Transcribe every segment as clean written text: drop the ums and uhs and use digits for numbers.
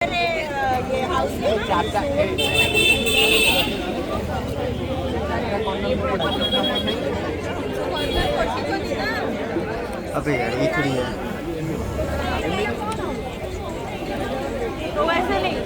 ये हाउस अबे यार ये खड़ी है तो वैसे नहीं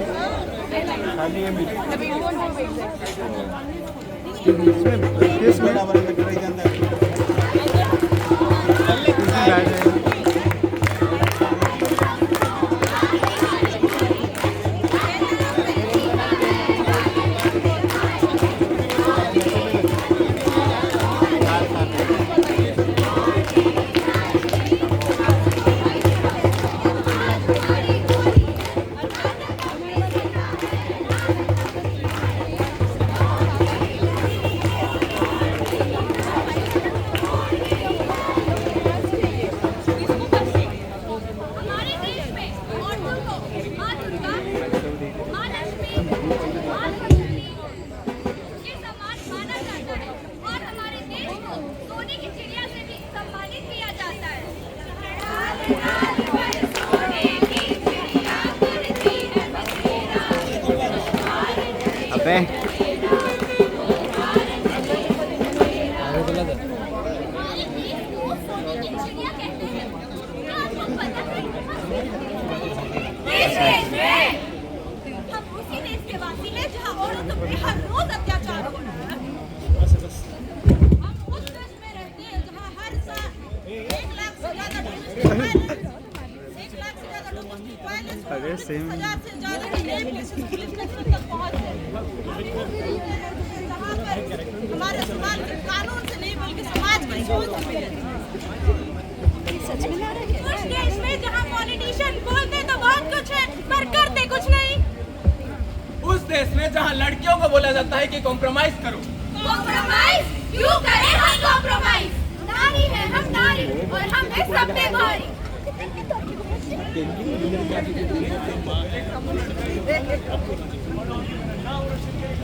अबे अरे सेम हमारे समाज कानून से नहीं बल्कि समाज की सोच से सच में उस देश में जहाँ पॉलिटिशियन बोलते तो बहुत कुछ है पर करते कुछ नहीं। उस देश में जहाँ लड़कियों को बोला जाता है कि कॉम्प्रोमाइज करो। कॉम्प्रोमाइज क्यों करें हम कॉम्प्रोमाइज? नारी है हम नारी और हम है सब पे भारी।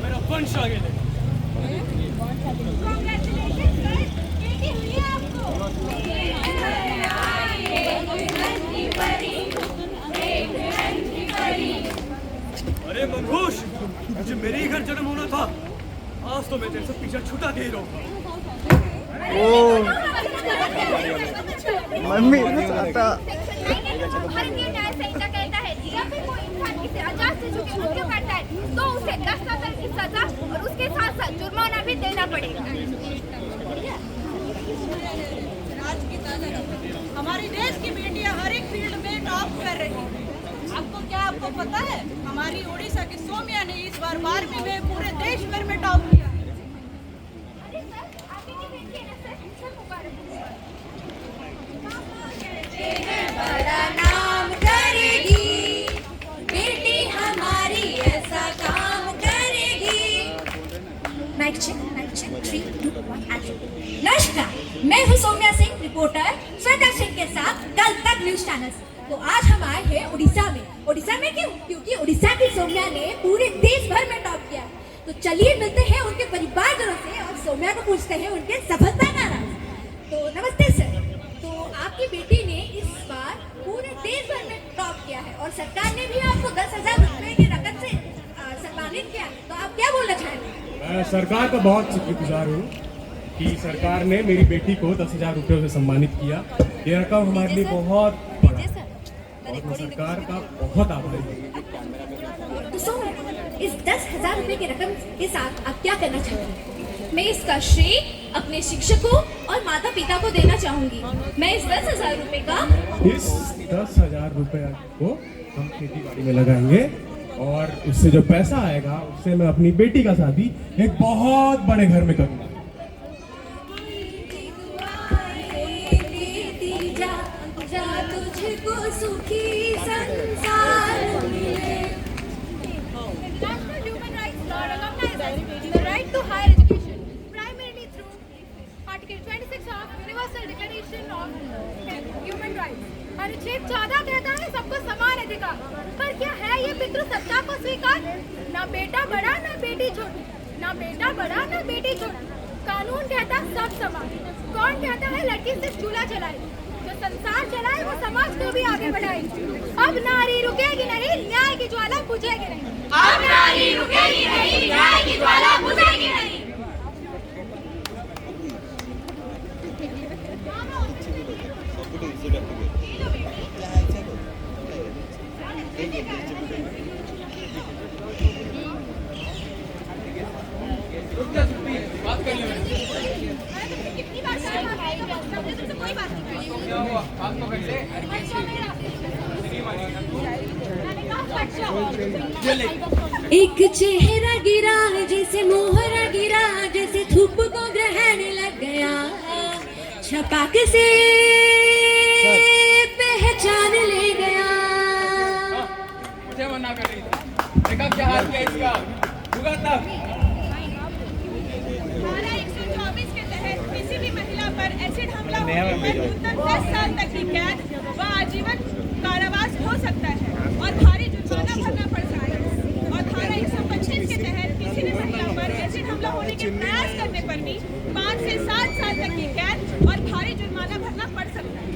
मेरा वंश आगे ले। अरे मंगूश, मुझे मेरे ही घर जन्म होना था। आज तो मैं तेरे से पीछा छुटा के ही रहूंगा। ओ मम्मी आता भारतीय न्याय संहिता कहता है जब भी कोई इंसान किसी अजात से झुके मृत्यु करता है तो उसे 10 साल तक की सजा और उसके साथ साथ जुर्माना भी देना पड़ेगा। हमारे देश की बेटियां हर एक फील्ड में टॉप कर रही हैं। आपको पता है हमारी उड़ीसा की सौम्या ने इस बार 12वीं में पूरे देश भर में टॉप किया। अरे सर, आपकी बेटी है ना सर, सर मुबारक बड़ा नाम करेगी बेटी हमारी, ऐसा काम करेगी। Mike check 3, 2, 1 action. नमस्कार, मैं हूँ सौम्या सिंह, रिपोर्टर श्वेता सिंह के साथ कल तक न्यूज चैनल। तो आज हम आए हैं उड़ीसा में। उड़ीसा में क्यों? क्योंकि उड़ीसा की सौम्या ने पूरे देश भर में टॉप किया। तो चलिए मिलते हैं उनके परिवारजनों से और सौम्या को पूछते हैं उनके सफलता का राज। तो नमस्ते सर, तो आपकी बेटी ने इस बार पूरे देश भर में टॉप किया है और सरकार ने भी आपको 10,000 रुपए की रकम से सम्मानित किया। तो आप क्या बोलना चाहेंगे? मैं सरकार का बहुत शुक्रगुजार हूँ कि सरकार ने मेरी बेटी को 10,000 रुपये से सम्मानित किया। ये रकम हमारे लिए बहुत बड़ा है और मैं सरकार का बहुत आभारी हूँ। तो सर, इस 10,000 रुपए की रकम के साथ आप क्या करना चाहेंगे? मैं इसका श्रेय अपने शिक्षकों और माता पिता को देना चाहूंगी। मैं इस 10,000 रुपए का इस 10,000 रुपये को हम खेती बाड़ी में लगाएंगे और उससे जो पैसा आएगा उससे मैं अपनी बेटी का शादी एक बहुत बड़े घर में करूँगा। तुझको सुखी संसार मिले। National Human Rights Law recognizes the right to higher education primarily through Article 26 of Universal Declaration of Human Rights। अनुच्छेद 14 कहता है सबको समान अधिकार। पर क्या है ये पितृ सत्ता को स्वीकार? ना बेटा बड़ा ना बेटी छोटी, ना बेटा बड़ा ना बेटी छोटी। कानून कहता सब समान। कौन कहता है लड़की सिर्फ चूल्हा जलाएगी? जो संसार चलाए वो समाज को भी आगे बढ़ाएगी। अब नारी रुकेगी नहीं, न्याय की ज्वाला बुझेगी नहीं। अब नारी रुकेगी नहीं, न्याय की ज्वाला बुझेगी नहीं। बात कर लो। कितनी बार कोई बात नहीं। क्या हुआ? बात तो कर ले। एक चेहरा गिरा जैसे मोहरा गिरा, जैसे धूप को ग्रहण लग गया, छपाक से पहचान ले गया। मुझे मना कर रही थी। देखा क्या हाल किया इसका? होगा तब। धारा 124 के तहत किसी भी महिला पर एसिड हमला होने पर न्यूनतम 10 साल तक की कैद व आजीवन कारावास हो सकता है और भारी जुर्माना भरना पड़ता है। और धारा 125 के तहत किसी भी महिला पर एसिड हमला होने के प्रयास करने पर भी 5 से 7 साल तक की कैद और भारी जुर्माना भरना पड़ सकता है।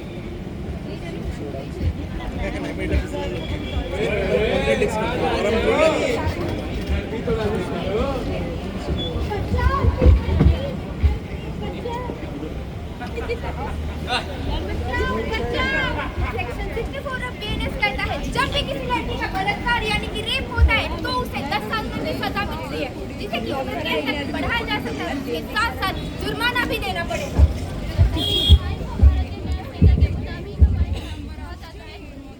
सेक्शन 64 ऑफ बीएनएस कहता है जब भी किसी लड़की का बलात्कार यानी कि रेप होता है तो उसे 10 साल तक की सजा मिलती है, जिसे कि उम्र कैद तक बढ़ाया जा सकता है। इसके साथ साथ जुर्माना भी देना पड़ेगा।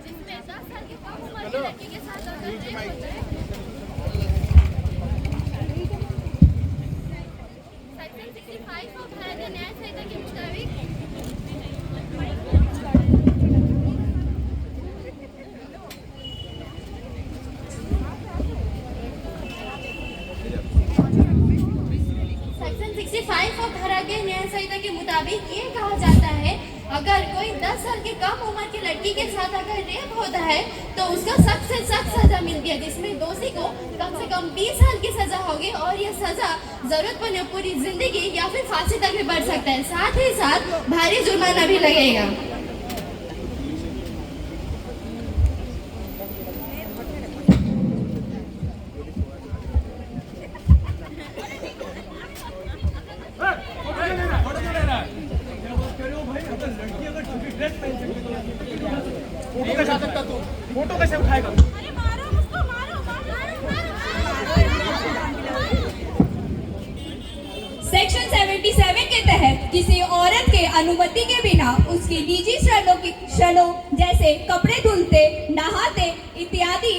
जिसमें 10 साल की कम उम्र की लड़की के साथ अगर रेप होता है। सेक्शन 65 ऑफ भारतीय न्याय संहिता के मुताबिक सेक्शन 65 ऑफ भारतीय न्याय संहिता के मुताबिक ये कहा जाता है अगर कोई 10 साल के कम उम्र की लड़की के साथ अगर रेप होता है तो उसका सख्त से सख्त सजा मिलती है, जिसमें दोषी को कम से कम 20 साल की सजा होगी और यह सजा जरूरत पड़ने पूरी जिंदगी या फिर फांसी तक भी बढ़ सकता है। साथ ही साथ भारी जुर्माना भी लगेगा। फोटो कैसे उठाएगा? अरे मारो उसको, मारो सेक्शन 77 के तहत किसी औरत के अनुमति के बिना उसकी निजी क्षणों जैसे कपड़े धुलते, नहाते इत्यादि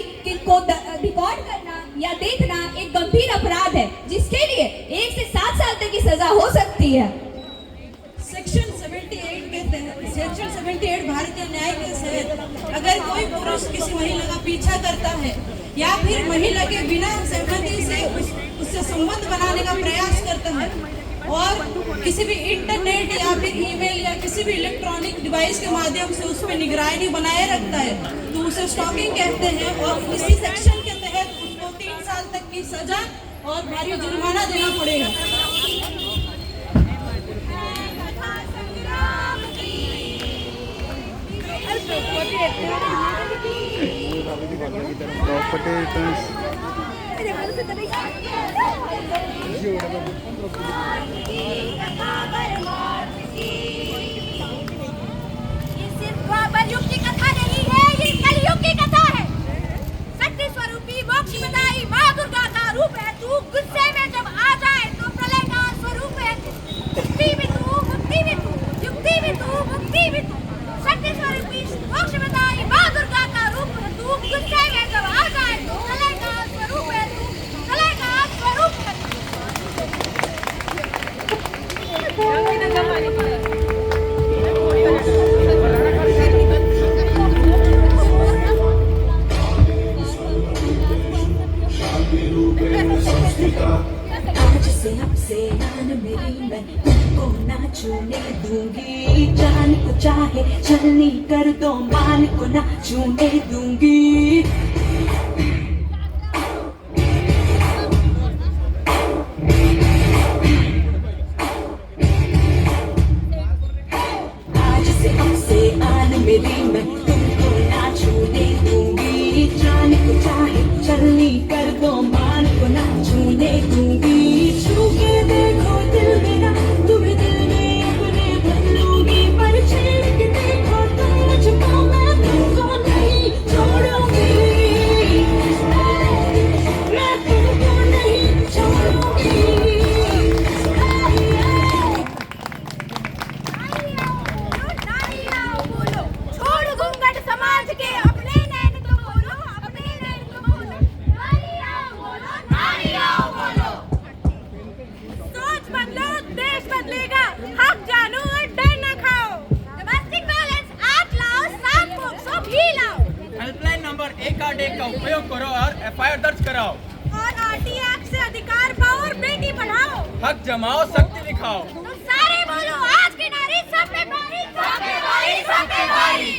को रिकॉर्ड करना या देखना एक गंभीर अपराध है, जिसके लिए 1 से 7 साल तक की सजा हो सकती है। सेक्शन 78 भारतीय न्याय के तहत अगर कोई पुरुष किसी महिला का पीछा करता है या फिर महिला के बिना सहमति से उससे संबंध बनाने का प्रयास करता है और किसी भी इंटरनेट या फिर ईमेल या किसी भी इलेक्ट्रॉनिक डिवाइस के माध्यम से उस पर निगरानी बनाए रखता है तो उसे स्टॉकिंग कहते हैं और इसी सेक्शन के तहत उसको 3 साल तक की सजा और भारी जुर्माना देना पड़ेगा। प्रॉपर्टी रिटर्न्स ये सिर्फ द्वापर युग की कथा नहीं है, ये कलयुग की कथा है। शक्ति स्वरूपी मोक्ष प्रदायी माँ दुर्गा का रूप है तू, गुस्से में जब आ जाए तो प्रलय का स्वरूप है तू। मुक्ति भी तू, मुक्ति भी तू, युक्ति भी तू, मुक्ति भी तू। शक्ति स्वरूपी मोक्ष प्रदायी माँ दुर्गा का रूप है तू, गुस्से में जब आ जाए तो प्रलय का स्वरूप है तू, प्रलय का स्वरूप है तू। आज से अब से जान मेरी मैं तुमको ना छूने दूंगी, जान को चाहे चलनी कर दो मान को ना छूने दूंगी। आज से अब से कार्ड एक का उपयोग करो और FIR दर्ज कराओ। और RT एक्ट से अधिकार पाओ और बेटी पढ़ाओ। हक जमाओ, शक्ति दिखाओ। तुम सारे बोलो आज की नारी सब पे भारी, सब पे भारी, सब पे भारी।